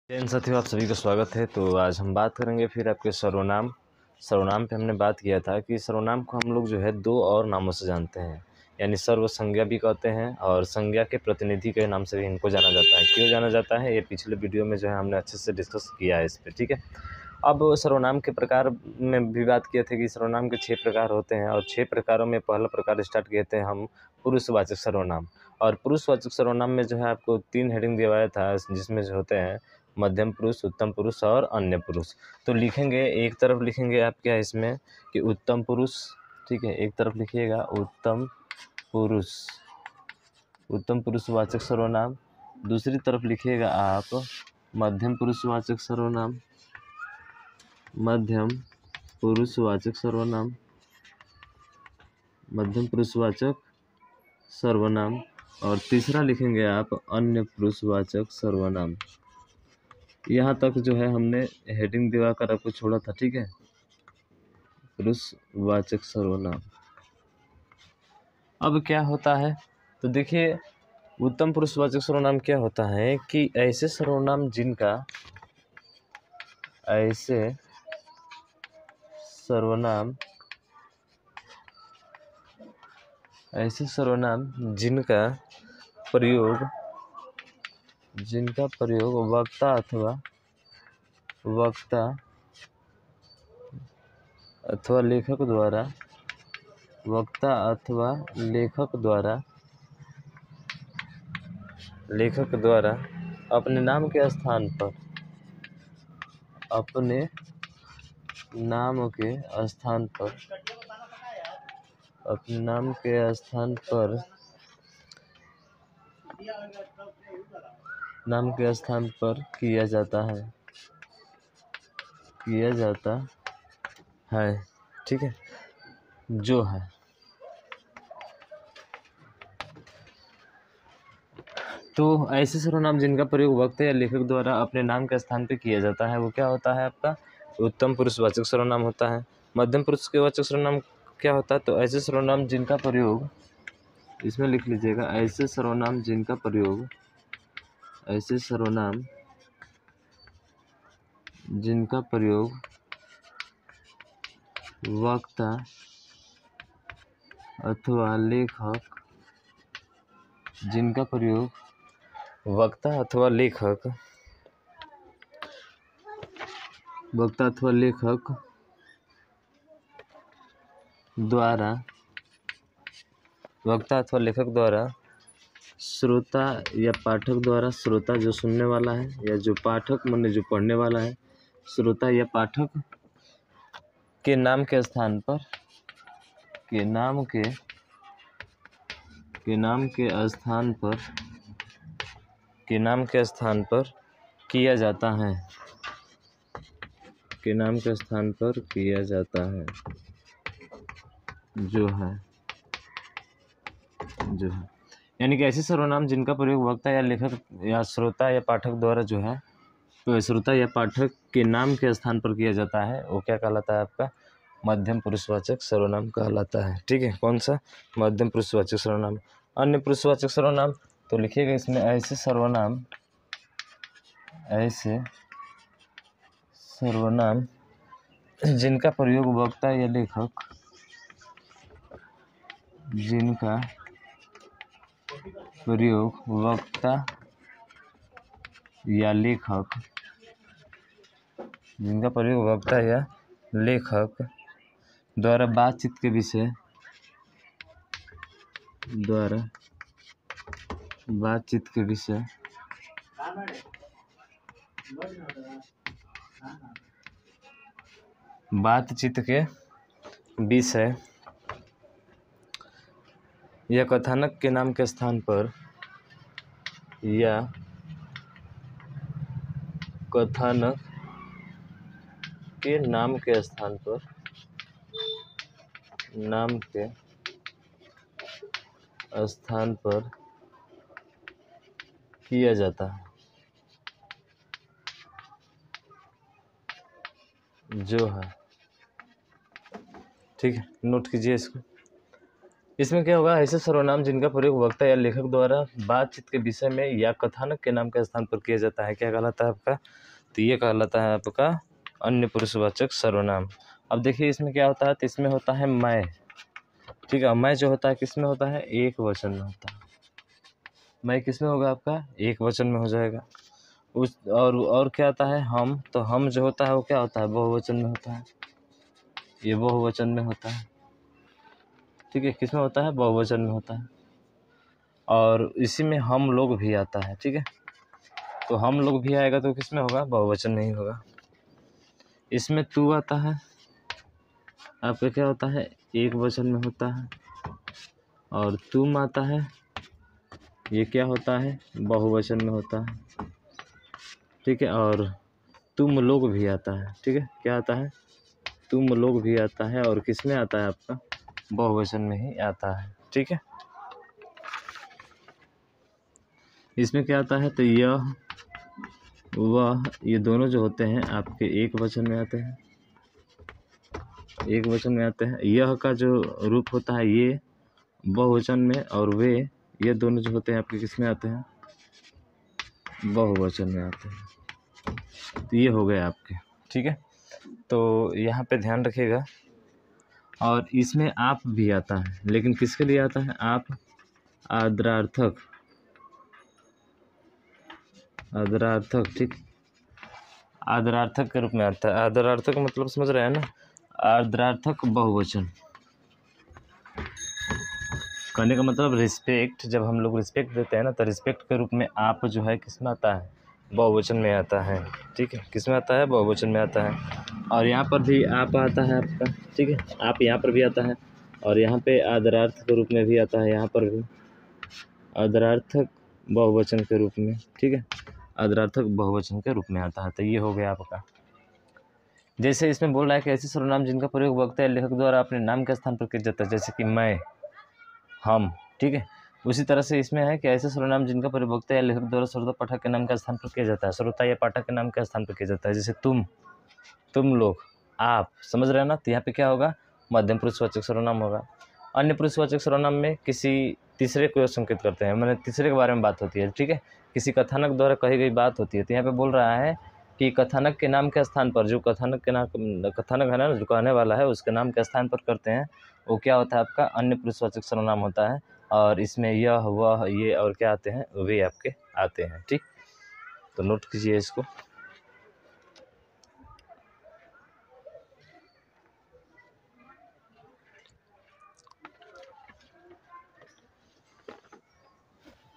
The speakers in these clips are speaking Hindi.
जैन साथियों, आप सभी का स्वागत है। तो आज हम बात करेंगे फिर आपके सर्वनाम। सर्वनाम पे हमने बात किया था कि सर्वनाम को हम लोग जो है दो और नामों से जानते हैं, यानी सर्व संज्ञा भी कहते हैं और संज्ञा के प्रतिनिधि के नाम से भी इनको जाना जाता है। क्यों जाना जाता है, ये पिछले वीडियो में जो है हमने अच्छे से डिस्कस किया है इस पर। ठीक है, अब सर्वनाम के प्रकार में भी बात किए थे कि सर्वनाम के 6 प्रकार होते हैं और 6 प्रकारों में पहला प्रकार स्टार्ट किए थे हम पुरुषवाचक सर्वनाम। और पुरुषवाचक सर्वनाम में जो है आपको 3 हेडिंग दिया था, जिसमें जो होते हैं मध्यम पुरुष, उत्तम पुरुष और अन्य पुरुष। तो लिखेंगे, एक तरफ लिखेंगे आप क्या इसमें कि उत्तम पुरुष, ठीक है, एक तरफ लिखिएगा उत्तम पुरुष, उत्तम पुरुषवाचक सर्वनाम। दूसरी तरफ लिखिएगा आप मध्यम पुरुषवाचक सर्वनाम, मध्यम पुरुषवाचक सर्वनाम, मध्यम पुरुषवाचक सर्वनाम। और तीसरा लिखेंगे आप अन्य पुरुषवाचक सर्वनाम। यहाँ तक जो है हमने हेडिंग दिवा कर आपको छोड़ा था, ठीक है, पुरुषवाचक सर्वनाम। अब क्या होता है, तो देखिए उत्तम पुरुषवाचक सर्वनाम क्या होता है कि ऐसे सर्वनाम जिनका, ऐसे सर्वनाम, ऐसे सर्वनाम जिनका प्रयोग, जिनका प्रयोग वक्ता अथवा लेखक द्वारा, वक्ता अथवा लेखक द्वारा अपने नाम के स्थान पर, अपने नाम के स्थान पर, अपने नाम के स्थान पर, नाम के स्थान पर किया जाता है, किया जाता है, ठीक है, जो है। तो ऐसे सर्वनाम जिनका प्रयोग वक्ता या लेखक द्वारा अपने नाम के स्थान पर किया जाता है वो क्या होता है आपका उत्तम पुरुषवाचक सर्वनाम होता है। मध्यम पुरुष के वाचक सर्वनाम क्या होता है, तो ऐसे सर्वनाम जिनका प्रयोग, इसमें लिख लीजिएगा ऐसे सर्वनाम जिनका प्रयोग, ऐसे सर्वनाम जिनका प्रयोग वक्ता अथवा लेखक, जिनका प्रयोग वक्ता अथवा लेखक, वक्ता अथवा लेखक द्वारा, वक्ता अथवा लेखक द्वारा श्रोता या पाठक द्वारा, श्रोता जो सुनने वाला है या जो पाठक माने जो पढ़ने वाला है, श्रोता या पाठक के नाम के स्थान पर, के नाम के स्थान पर, के नाम के स्थान पर किया जाता है, के नाम के स्थान पर किया जाता है, जो है, जो है। यानी कि ऐसे सर्वनाम जिनका प्रयोग वक्ता या लेखक या श्रोता या पाठक द्वारा जो है, तो श्रोता या पाठक के नाम के स्थान पर किया जाता है, वो क्या कहलाता है आपका मध्यम पुरुषवाचक सर्वनाम कहलाता है। ठीक है, कौन सा मध्यम पुरुषवाचक सर्वनाम। अन्य पुरुषवाचक सर्वनाम, तो लिखिएगा इसमें ऐसे सर्वनाम, ऐसे सर्वनाम जिनका प्रयोग वक्ता या लेखक, जिनका प्रयोग वक्ता या लेखक, जिनका प्रयोग वक्ता या लेखक द्वारा बातचीत के विषय, द्वारा बातचीत के विषय, बातचीत के विषय या कथानक के नाम के स्थान पर, या कथानक के नाम के स्थान पर, नाम के स्थान पर किया जाता है, जो है। ठीक है, नोट कीजिए इसको। इसमें क्या होगा, ऐसे सर्वनाम जिनका प्रयोग वक्ता या लेखक द्वारा बातचीत के विषय में या कथानक के नाम के स्थान पर किया जाता है, क्या कहलाता है आपका, तो ये कहलाता है आपका अन्य पुरुषवाचक सर्वनाम। अब देखिए इसमें क्या होता है, तो इसमें होता है मैं, ठीक है। मैं जो होता है किस में होता है, एक वचन में होता है। मैं किस में होगा आपका, एक वचन में हो जाएगा। उस और क्या आता है, हम, तो हम जो होता है वो क्या होता है, बहुवचन में होता है, ये बहुवचन में होता है, ठीक है। किस में होता है, बहुवचन में होता है। और इसी में हम लोग भी आता है, ठीक है। तो हम लोग भी आएगा तो किस में होगा, बहुवचन नहीं होगा। इसमें तू आता है, आपका क्या होता है, एक वचन में होता है। और तुम आता है, ये क्या होता है, बहुवचन में होता है, ठीक है। और तुम लोग भी आता है, ठीक है। क्या आता है, तुम लोग भी आता है, और किस में आता है आपका, बहुवचन में ही आता है, ठीक है। इसमें क्या आता है, तो यह वह, ये दोनों जो होते हैं आपके एक वचन में आते हैं, एक वचन में आते हैं। यह का जो रूप होता है ये बहुवचन में, और वे, ये दोनों जो होते हैं आपके किस में आते हैं, बहुवचन में आते हैं। तो ये हो गए आपके, ठीक है। तो यहाँ पे ध्यान रखिएगा। और इसमें आप भी आता है, लेकिन किसके लिए आता है, आप आदरार्थक, आदरार्थक, ठीक, आदरार्थक के रूप में आता है। आदरार्थक मतलब समझ रहे हैं ना, आदरार्थक बहुवचन, कहने का मतलब रिस्पेक्ट, जब हम लोग रिस्पेक्ट देते हैं ना, तो रिस्पेक्ट के रूप में आप जो है किस में आता है, बहुवचन में आता है, ठीक है। किस में आता है, बहुवचन में आता है। और यहाँ पर भी आप आता है आपका, ठीक है। आप यहाँ पर भी आता है, और यहाँ पे आदरार्थ के रूप में भी आता है, यहाँ पर भी आदरार्थक बहुवचन के रूप में, ठीक है, आदरार्थक बहुवचन के रूप में आता है। तो ये हो गया आपका। जैसे इसमें बोल रहा है कि ऐसे सर्वनाम जिनका प्रयोग वक्ता या लेखक द्वारा अपने नाम के स्थान पर किया जाता है, जैसे कि मैं, हम, ठीक है। उसी तरह से इसमें है कि ऐसे सर्वनाम जिनका प्रयोग वक्ता या लेखक द्वारा श्रोता पाठक के नाम के स्थान पर किया जाता है, श्रोता या पाठक के नाम के स्थान पर किया जाता है, जैसे तुम लोग, आप, समझ रहे हैं ना। तो यहाँ पे क्या होगा, मध्यम पुरुषवाचक सर्वनाम होगा। अन्य पुरुषवाचक सर्वनाम में किसी तीसरे को संकेत करते हैं, मैंने तीसरे के बारे में बात होती है, ठीक है। किसी कथानक द्वारा कही गई बात होती है। तो यहाँ पे बोल रहा है कि कथानक के नाम के स्थान पर, जो कथानक के नाम, कथानक है ना, जो कहने वाला है उसके नाम के स्थान पर करते हैं, वो क्या होता है आपका अन्य पुरुषवाचक सर्वनाम होता है। और इसमें यह, वह, ये और क्या आते हैं, वे आपके आते हैं, ठीक। तो नोट कीजिए इसको।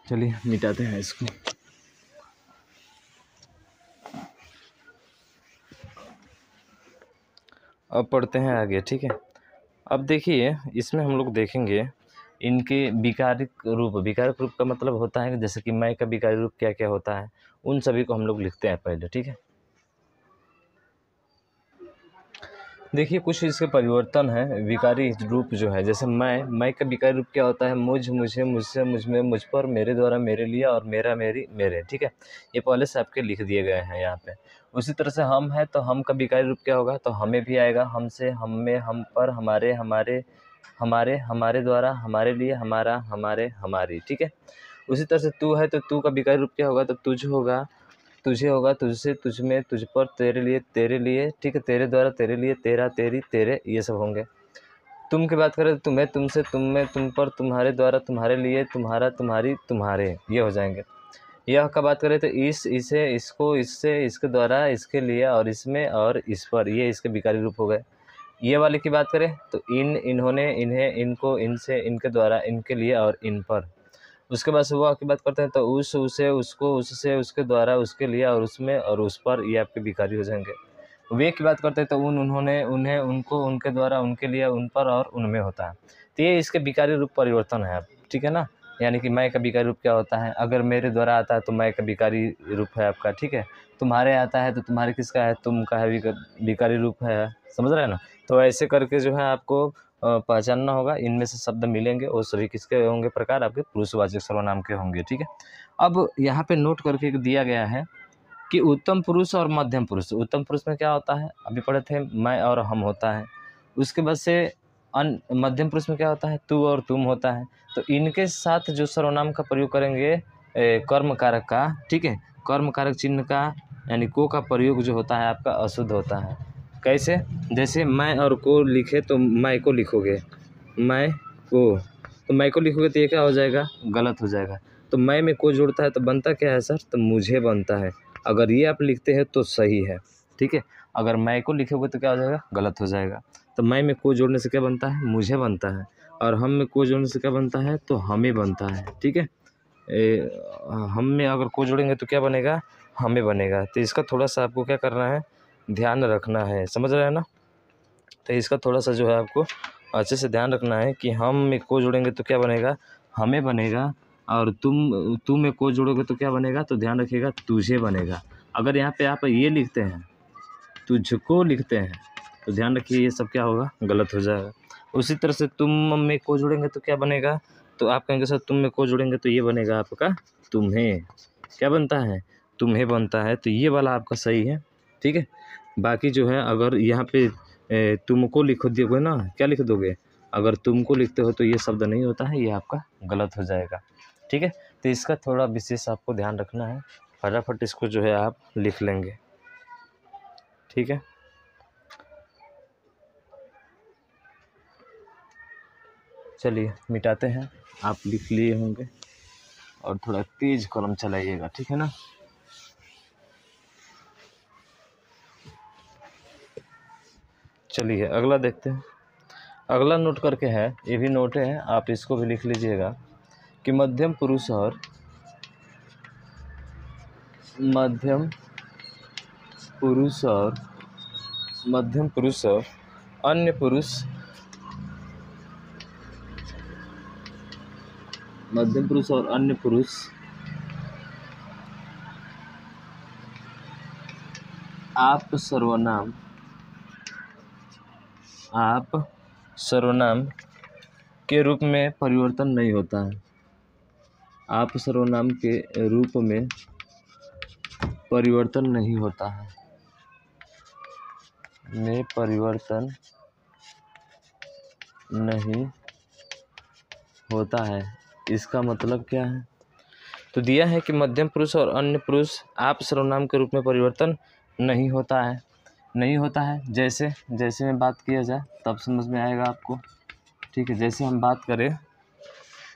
चलिए मिटाते हैं इसको। अब पढ़ते हैं आगे, ठीक है। अब देखिए इसमें हम लोग देखेंगे इनके विकारिक रूप। विकारिक रूप का मतलब होता है कि जैसे कि मैं का विकारी रूप क्या क्या होता है, उन सभी को हम लोग लिखते हैं पहले, ठीक है। देखिए कुछ इसके परिवर्तन है विकारी रूप जो है। जैसे मैं का विकारी रूप क्या होता है, मुझ, मुझे, मुझसे, मुझ में, मुझ पर, मेरे द्वारा, मेरे लिए, और मेरा, मेरी, मेरे, ठीक है। ये पहले से आपके लिख दिए गए हैं यहाँ पे। उसी तरह से हम है, तो हम का विकारी रूप क्या होगा, तो हमें भी आएगा, हमसे, हम में, हम पर, हमारे, हमारे, हमारे, हमारे द्वारा, हमारे लिए, हमारा, हमारे, हमारी, ठीक है। उसी तरह से तू है, तो तू का विकारी रूप क्या होगा, तो तुझ होगा, तुझे होगा, तुझसे, तुझ में, तुझ पर, तेरे लिए, ठीक है, तेरे द्वारा, तेरे लिए, तेरा, तेरी, तेरे, ये सब होंगे। तुम की बात करें तो तुम्हें, तुमसे, तुम में, तुम पर, तुम्हारे द्वारा, तुम्हारे लिए, तुम्हारा, तुम्हारी, तुम्हारे, ये हो जाएंगे। यह का बात करें तो इस, इसे, इसको, इससे, इसके द्वारा, इसके लिए, और इसमें, और इस पर, ये इसके विकारी रूप हो गए। ये वाले की बात करें तो इन, इन्होंने, इन्हें, इनको, इनसे, इनके द्वारा, इनके लिए, और इन पर। उसके बाद से वह की बात करते हैं तो उस, उसे, उसको, उससे, उसके द्वारा, उसके लिए, और उसमें, और उस पर, ये आपके विकारी हो जाएंगे। वे की बात करते हैं तो उन, उन्होंने, उन्हें, उनको, उनके द्वारा, उनके लिए, उन पर, और उनमें होता है। तो ये इसके विकारी रूप परिवर्तन है, ठीक है ना। यानी कि मैं का विकारी रूप क्या होता है, अगर मेरे द्वारा आता है तो मैं का विकारी रूप है आपका, ठीक है। तुम्हारे आता है तो तुम्हारे किसका है, तुम का है, विकारी रूप है, समझ रहे हैं ना। तो ऐसे करके जो है आपको पहचानना होगा। इनमें से शब्द मिलेंगे और सभी किसके होंगे, प्रकार आपके पुरुषवाचक सर्वनाम के होंगे, ठीक है। अब यहाँ पे नोट करके दिया गया है कि उत्तम पुरुष और मध्यम पुरुष। उत्तम पुरुष में क्या होता है, अभी पढ़े थे, मैं और हम होता है। उसके बाद से मध्यम पुरुष में क्या होता है, तू और तुम होता है। तो इनके साथ जो सर्वनाम का प्रयोग करेंगे कर्म कारक का, ठीक है, कर्म कारक चिन्ह का यानी को का प्रयोग जो होता है आपका अशुद्ध होता है। कैसे, जैसे मैं और को लिखे तो मैं को लिखोगे, मैं को, तो मैं को लिखोगे तो ये क्या हो जाएगा, गलत हो जाएगा। तो मैं में को जोड़ता है तो बनता क्या है सर, तो मुझे बनता है। अगर ये आप लिखते हैं तो सही है, ठीक है। अगर मैं को लिखोगे तो क्या हो जाएगा, गलत हो जाएगा। तो मैं में को जोड़ने से क्या बनता है, मुझे बनता है। और हम में को जोड़ने से क्या बनता है, तो हमें बनता है, ठीक है। हम में अगर को जोड़ेंगे तो क्या बनेगा, हमें बनेगा। तो इसका थोड़ा सा आपको क्या करना है, ध्यान रखना है, समझ रहे हैं ना। तो इसका थोड़ा सा जो है आपको अच्छे से ध्यान रखना है कि हम में को जोड़ेंगे तो क्या बनेगा, हमें बनेगा। और तुम में को जोड़ोगे तो क्या बनेगा, तो ध्यान रखिएगा तुझे बनेगा। अगर यहाँ पे आप ये लिखते हैं, तुझको लिखते हैं, तो ध्यान रखिए ये सब क्या होगा, गलत हो जाएगा। उसी तरह से तुम में को जोड़ेंगे तो क्या बनेगा, तो आप कहेंगे सर तुम में को जोड़ेंगे तो ये बनेगा आपका तुम्हें, क्या बनता है, तुम्हें बनता है। तो ये वाला आपका सही है, ठीक है। बाकी जो है अगर यहाँ पे तुमको लिख दोगे ना, क्या लिख दोगे, अगर तुमको लिखते हो तो ये शब्द नहीं होता है, ये आपका गलत हो जाएगा, ठीक है। तो इसका थोड़ा विशेष आपको ध्यान रखना है, फटाफट इसको जो है आप लिख लेंगे, ठीक है। चलिए मिटाते हैं, आप लिख लिए होंगे और थोड़ा तेज कलम चलाइएगा, ठीक है ना। चलिए अगला देखते हैं। अगला नोट करके है, ये भी नोट है, आप इसको भी लिख लीजिएगा कि मध्यम पुरुष और मध्यम पुरुष और अन्य पुरुष, मध्यम पुरुष और अन्य पुरुष आप सर्वनाम के रूप में परिवर्तन नहीं होता है। आप सर्वनाम के रूप में परिवर्तन नहीं होता है, में परिवर्तन नहीं होता है। इसका मतलब क्या है, तो दिया है कि मध्यम पुरुष और अन्य पुरुष आप सर्वनाम के रूप में परिवर्तन नहीं होता है, नहीं होता है। जैसे जैसे में बात किया जाए तब समझ में आएगा आपको, ठीक है। जैसे हम बात करें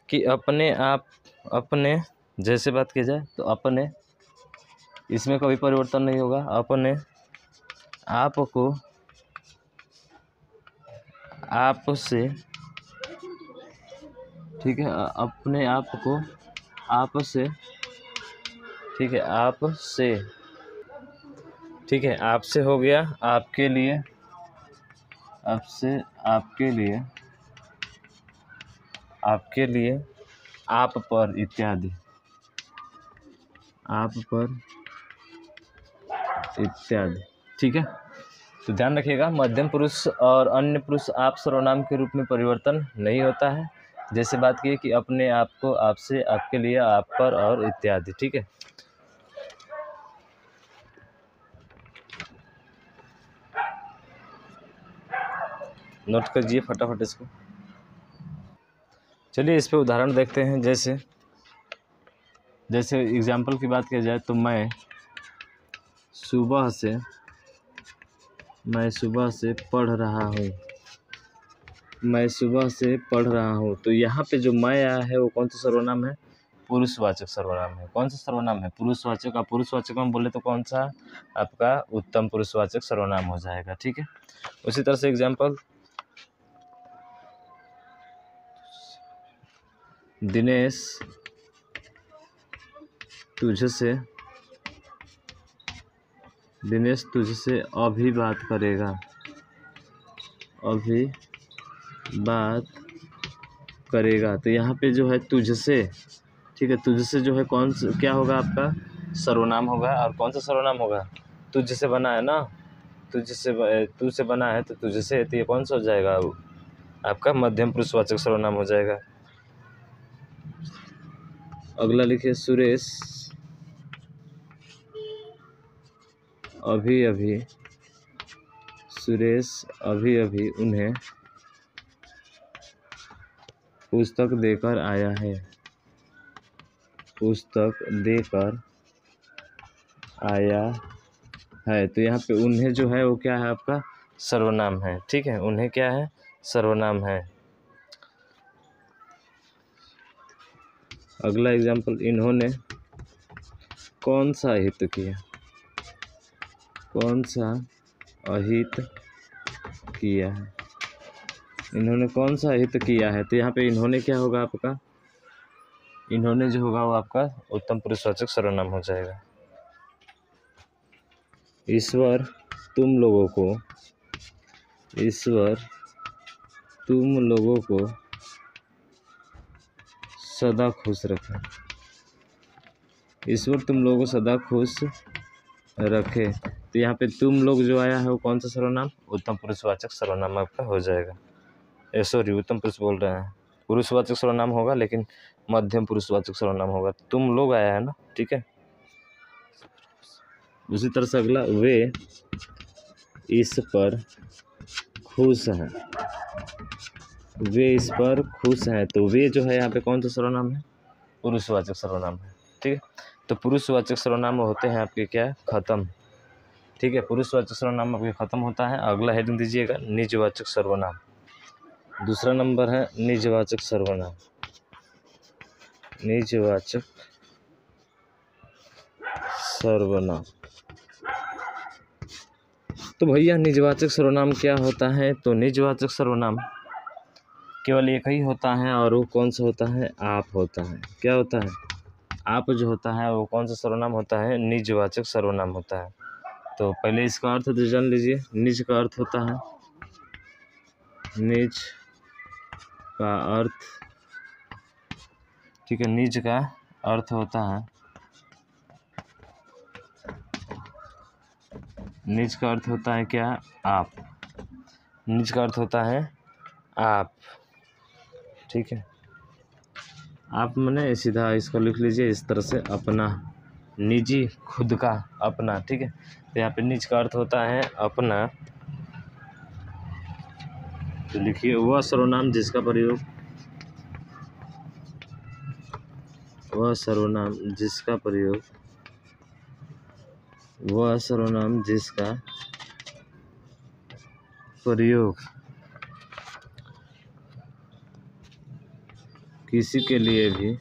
कि अपने आप, अपने जैसे बात की जाए तो अपने, इसमें कभी परिवर्तन नहीं होगा। अपने आप को आप से, ठीक है, अपने आप को आप से, ठीक है, आप से, ठीक है, आपसे हो गया, आपके लिए, आपसे, आपके लिए, आपके लिए, आप पर इत्यादि, आप पर इत्यादि, ठीक है। तो ध्यान रखिएगा मध्यम पुरुष और अन्य पुरुष आप सर्वनाम के रूप में परिवर्तन नहीं होता है। जैसे बात की कि अपने आप को, आपसे, आपके लिए, आप पर और इत्यादि, ठीक है। नोट कीजिए फटाफट इसको। चलिए इस पे उदाहरण देखते हैं। जैसे एग्जाम्पल की बात की जाए तो मैं सुबह से पढ़ रहा हूँ, मैं सुबह से पढ़ रहा हूँ। तो यहाँ पे जो मैं आया है वो कौन सा सर्वनाम है, पुरुषवाचक सर्वनाम है। कौन सा सर्वनाम है, पुरुषवाचक। आप पुरुषवाचक में बोले तो कौन सा आपका उत्तम पुरुषवाचक सर्वनाम हो जाएगा, ठीक है। उसी तरह से एग्जाम्पल, दिनेश तुझसे अभी बात करेगा, अभी बात करेगा। तो यहाँ पे जो है तुझसे, ठीक है, तुझसे जो है कौन सा, क्या होगा आपका सर्वनाम होगा। और कौन सा सर्वनाम होगा, तुझसे बना है ना, तू से बना है तो तुझसे, तो ये कौन सा हो जाएगा, आपका मध्यम पुरुषवाचक सर्वनाम हो जाएगा। अगला लिखिए, सुरेश अभी अभी उन्हें पुस्तक देकर आया है, पुस्तक देकर आया है। तो यहाँ पे उन्हें जो है वो क्या है, आपका सर्वनाम है। ठीक है, उन्हें क्या है, सर्वनाम है। अगला एग्जाम्पल, इन्होंने कौन सा अहित किया, कौन सा अहित किया है, इन्होंने कौन सा अहित किया है। तो यहाँ पे इन्होंने क्या होगा आपका, इन्होंने जो होगा वो आपका उत्तम पुरुषवाचक सर्वनाम हो जाएगा। ईश्वर तुम लोगों को, ईश्वर तुम लोगों को सदा खुश रखे, ईश्वर तुम लोगों को सदा खुश रखे। तो यहाँ पे तुम लोग जो आया है वो कौन सा सर्वनाम, उत्तम पुरुषवाचक सर्वनाम आपका हो जाएगा। सॉरी, उत्तम पुरुष बोल रहे हैं, पुरुषवाचक सर्वनाम होगा लेकिन मध्यम पुरुषवाचक सर्वनाम होगा। तुम लोग आया है ना, ठीक है। उसी तरह से अगला, वे इस पर खुश हैं, वे इस पर खुश हैं। तो वे जो है यहाँ पे कौन सा सर्वनाम है, पुरुषवाचक सर्वनाम है। ठीक है, तो पुरुषवाचक सर्वनाम होते हैं आपके क्या, खत्म। ठीक है, पुरुषवाचक सर्वनाम आपके खत्म होता है। अगला हेडिंग दीजिएगा, निजवाचक सर्वनाम। दूसरा नंबर है निजवाचक सर्वनाम, निजवाचक सर्वनाम। तो भैया निजवाचक सर्वनाम क्या होता है, तो निजवाचक सर्वनाम केवल एक ही होता है और वो कौन सा होता है, आप होता है। क्या होता है, आप जो होता है वो कौन सा सर्वनाम होता है, निजवाचक सर्वनाम होता है। तो पहले इसका अर्थ तो जान लीजिए, निज का अर्थ होता है, निज का अर्थ, ठीक है, निज का अर्थ होता है, निज का अर्थ होता है क्या, आप, निज का अर्थ होता है आप। ठीक है, आप मैंने सीधा इसको लिख लीजिए इस तरह से, अपना, निजी, खुद का, अपना। ठीक है, तो यहाँ पे निज का अर्थ होता है अपना। तो लिखिए, वह सर्वनाम जिसका प्रयोग, वह सर्वनाम जिसका प्रयोग, वह सर्वनाम जिसका प्रयोग किसी के लिए भी,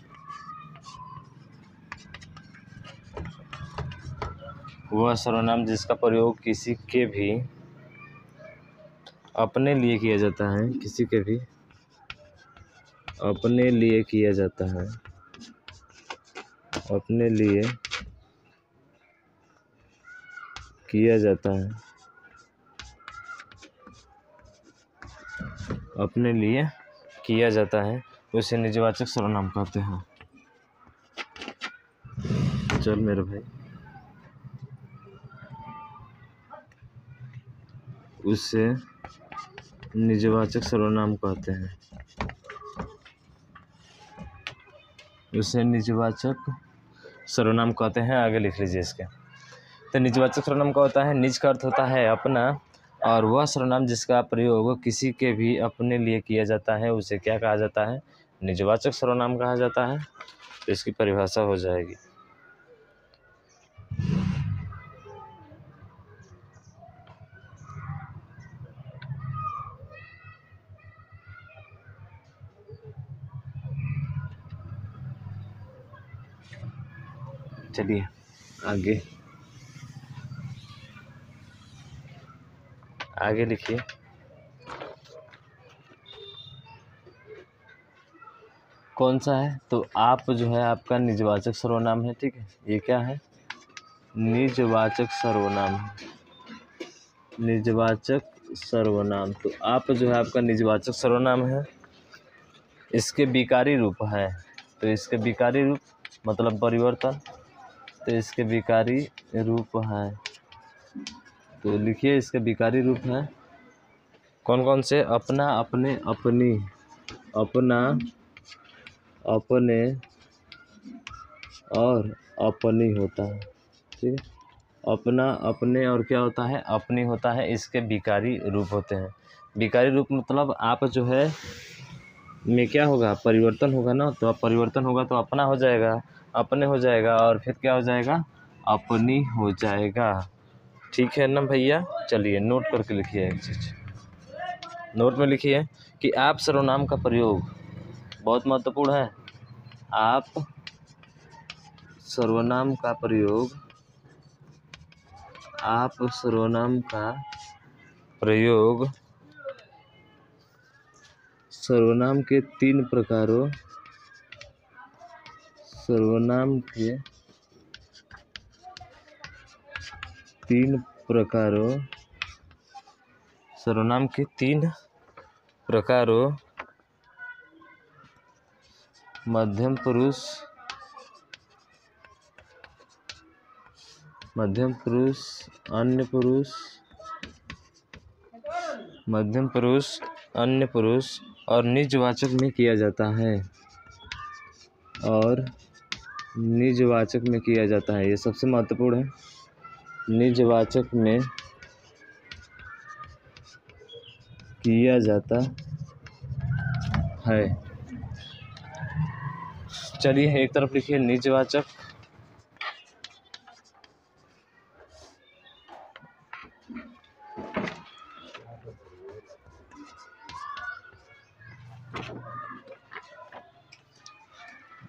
वह सर्वनाम जिसका प्रयोग किसी के भी अपने लिए किया जाता है, किसी के भी अपने लिए किया जाता है, अपने लिए किया जाता है, अपने लिए किया जाता है, उसे निजवाचक सर्वनाम कहते हैं। चल मेरे भाई, उसे निजवाचक सर्वनाम कहते हैं, उसे निजवाचक सर्वनाम कहते हैं। आगे लिख लीजिए इसके। तो निजवाचक सर्वनाम का होता है, निज का अर्थ होता है अपना, और वह सर्वनाम जिसका प्रयोग किसी के भी अपने लिए किया जाता है उसे क्या कहा जाता है, निजवाचक सर्वनाम कहा जाता है। तो इसकी परिभाषा हो जाएगी, चलिए आगे, आगे लिखिए। कौन सा है, तो आप जो है आपका निजवाचक सर्वनाम है। ठीक है, ये क्या है, निजवाचक सर्वनाम है, निजवाचक सर्वनाम। तो आप जो है आपका निजवाचक सर्वनाम है, इसके विकारी रूप है। तो इसके विकारी रूप मतलब परिवर्तन, तो इसके विकारी रूप है। तो लिखिए इसके विकारी रूप है कौन कौन से, अपना, अपने, अपनी, अपना, अपने और अपनी होता है। ठीक है, अपना, अपने और क्या होता है, अपनी होता है। इसके विकारी रूप होते हैं। विकारी रूप मतलब आप जो है में क्या होगा, परिवर्तन होगा ना, तो अब परिवर्तन होगा तो अपना हो जाएगा, अपने हो जाएगा, और फिर क्या हो जाएगा, अपनी हो जाएगा। ठीक है ना भैया। चलिए नोट करके लिखिए एक चीज़, नोट में लिखिए कि आप सर्वनाम का प्रयोग बहुत महत्वपूर्ण है। आप सर्वनाम का प्रयोग, आप सर्वनाम का प्रयोग सर्वनाम के तीन प्रकारों, सर्वनाम के तीन प्रकारों, सर्वनाम के तीन प्रकारों मध्यम पुरुष, मध्यम पुरुष, अन्य पुरुष, मध्यम पुरुष, अन्य पुरुष और निजवाचक में किया जाता है, और निजवाचक में किया जाता है। ये सबसे महत्वपूर्ण है, निजवाचक में किया जाता है। चलिए एक तरफ लिखिए निजवाचक,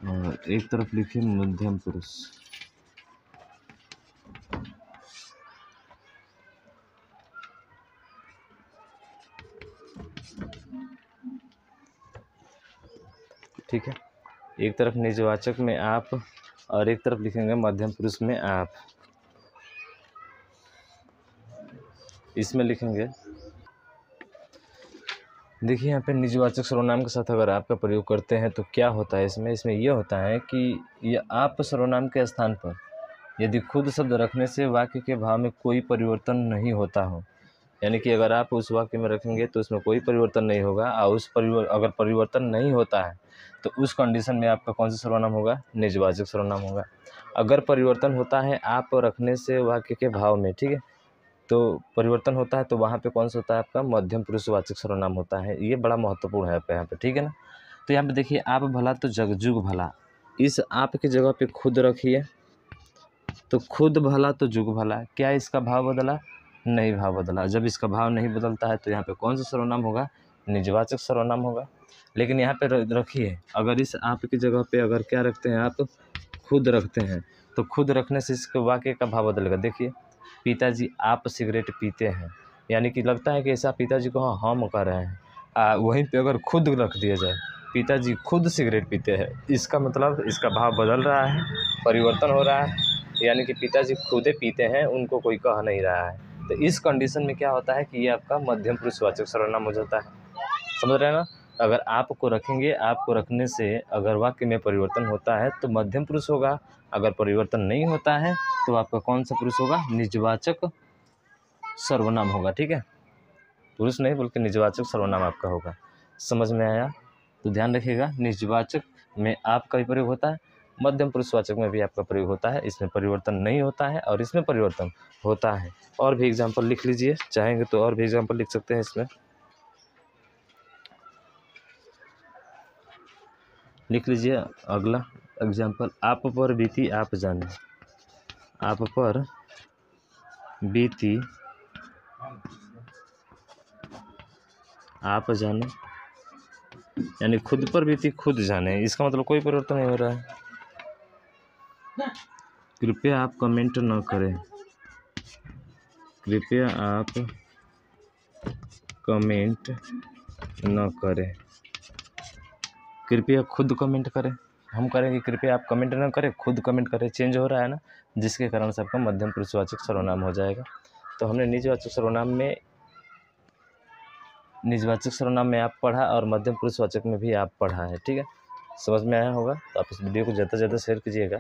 और एक तरफ लिखिए मध्यम पुरुष। ठीक है, एक तरफ निजवाचक में आप और एक तरफ लिखेंगे मध्यम पुरुष में आप। इसमें लिखेंगे, देखिए यहाँ पे निजवाचक सर्वनाम के साथ अगर आपका प्रयोग करते हैं तो क्या होता है इसमें ये होता है कि ये आप सर्वनाम के स्थान पर यदि खुद शब्द रखने से वाक्य के भाव में कोई परिवर्तन नहीं होता हो, यानी कि अगर आप उस वाक्य में रखेंगे तो उसमें कोई परिवर्तन नहीं होगा, और अगर परिवर्तन नहीं होता है तो उस कंडीशन में आपका कौन सा सर्वनाम होगा, निजवाचक सर्वनाम होगा। अगर परिवर्तन होता है आप रखने से वाक्य के भाव में, ठीक है, तो परिवर्तन होता है तो वहाँ पे कौन सा होता है आपका, मध्यम पुरुषवाचक सर्वनाम होता है। ये बड़ा महत्वपूर्ण है आपका यहाँ पे, ठीक है ना। तो यहाँ पे देखिए, आप भला तो जगजुग भला, इस आप की जगह पे खुद रखिए, तो खुद भला तो जुग भला, क्या इसका भाव बदला, नहीं भाव बदला। जब इसका भाव नहीं बदलता है तो यहाँ पे कौन सा सर्वनाम होगा, निजवाचक सर्वनाम होगा। लेकिन यहाँ पे रखिए, अगर इस आप की जगह पे अगर क्या रखते हैं, आप खुद रखते हैं, तो खुद रखने से इसके वाक्य का भाव बदलेगा। देखिए, पिताजी आप सिगरेट पीते हैं, यानी कि लगता है कि ऐसा पिताजी को हाँ हम कह रहे हैं। वहीं पे अगर खुद रख दिया जाए, पिताजी खुद सिगरेट पीते हैं, इसका मतलब इसका भाव बदल रहा है, परिवर्तन हो रहा है, यानी कि पिताजी खुदे पीते हैं, उनको कोई कह नहीं रहा है। तो इस कंडीशन में क्या होता है कि ये आपका मध्यम पुरुषवाचक सर्वनाम हो जाता है। समझ रहे हैं ना। अगर आप को रखेंगे, आप को रखने से अगर वाक्य में परिवर्तन होता है तो मध्यम पुरुष होगा, अगर परिवर्तन नहीं होता है तो आपका कौन सा पुरुष होगा, निजवाचक सर्वनाम होगा। ठीक है, पुरुष नहीं बल्कि निजवाचक सर्वनाम आपका होगा। समझ में आया? तो ध्यान रखिएगा, निजवाचक में आपका भी प्रयोग होता है, मध्यम पुरुषवाचक में भी आपका प्रयोग होता है। इसमें परिवर्तन नहीं होता है और इसमें परिवर्तन होता है। और भी एग्जाम्पल लिख लीजिए, चाहेंगे तो और भी एग्जाम्पल लिख सकते हैं इसमें। लिख लीजिए अगला एग्जाम्पल, आप पर बीती आप जाने, आप पर बीती आप जाने, यानी खुद पर बीती खुद जाने, इसका मतलब कोई परिवर्तन नहीं हो रहा है। कृपया आप कमेंट न करें, कृपया आप कमेंट न करें, कृपया खुद कमेंट करें। हम करेंगे कृपया आप कमेंट न करें, खुद कमेंट करें, चेंज हो रहा है ना, जिसके कारण से आपका मध्यम पुरुषवाचक सर्वनाम हो जाएगा। तो हमने निजवाचक सर्वनाम में आप पढ़ा और मध्यम पुरुषवाचक में भी आप पढ़ा है। ठीक है, समझ में आया होगा। तो आप इस वीडियो को ज़्यादा से ज़्यादा शेयर कीजिएगा।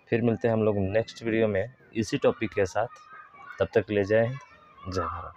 फिर मिलते हैं हम लोग नेक्स्ट वीडियो में इसी टॉपिक के साथ। तब तक ले जय हिंद, जय भारत।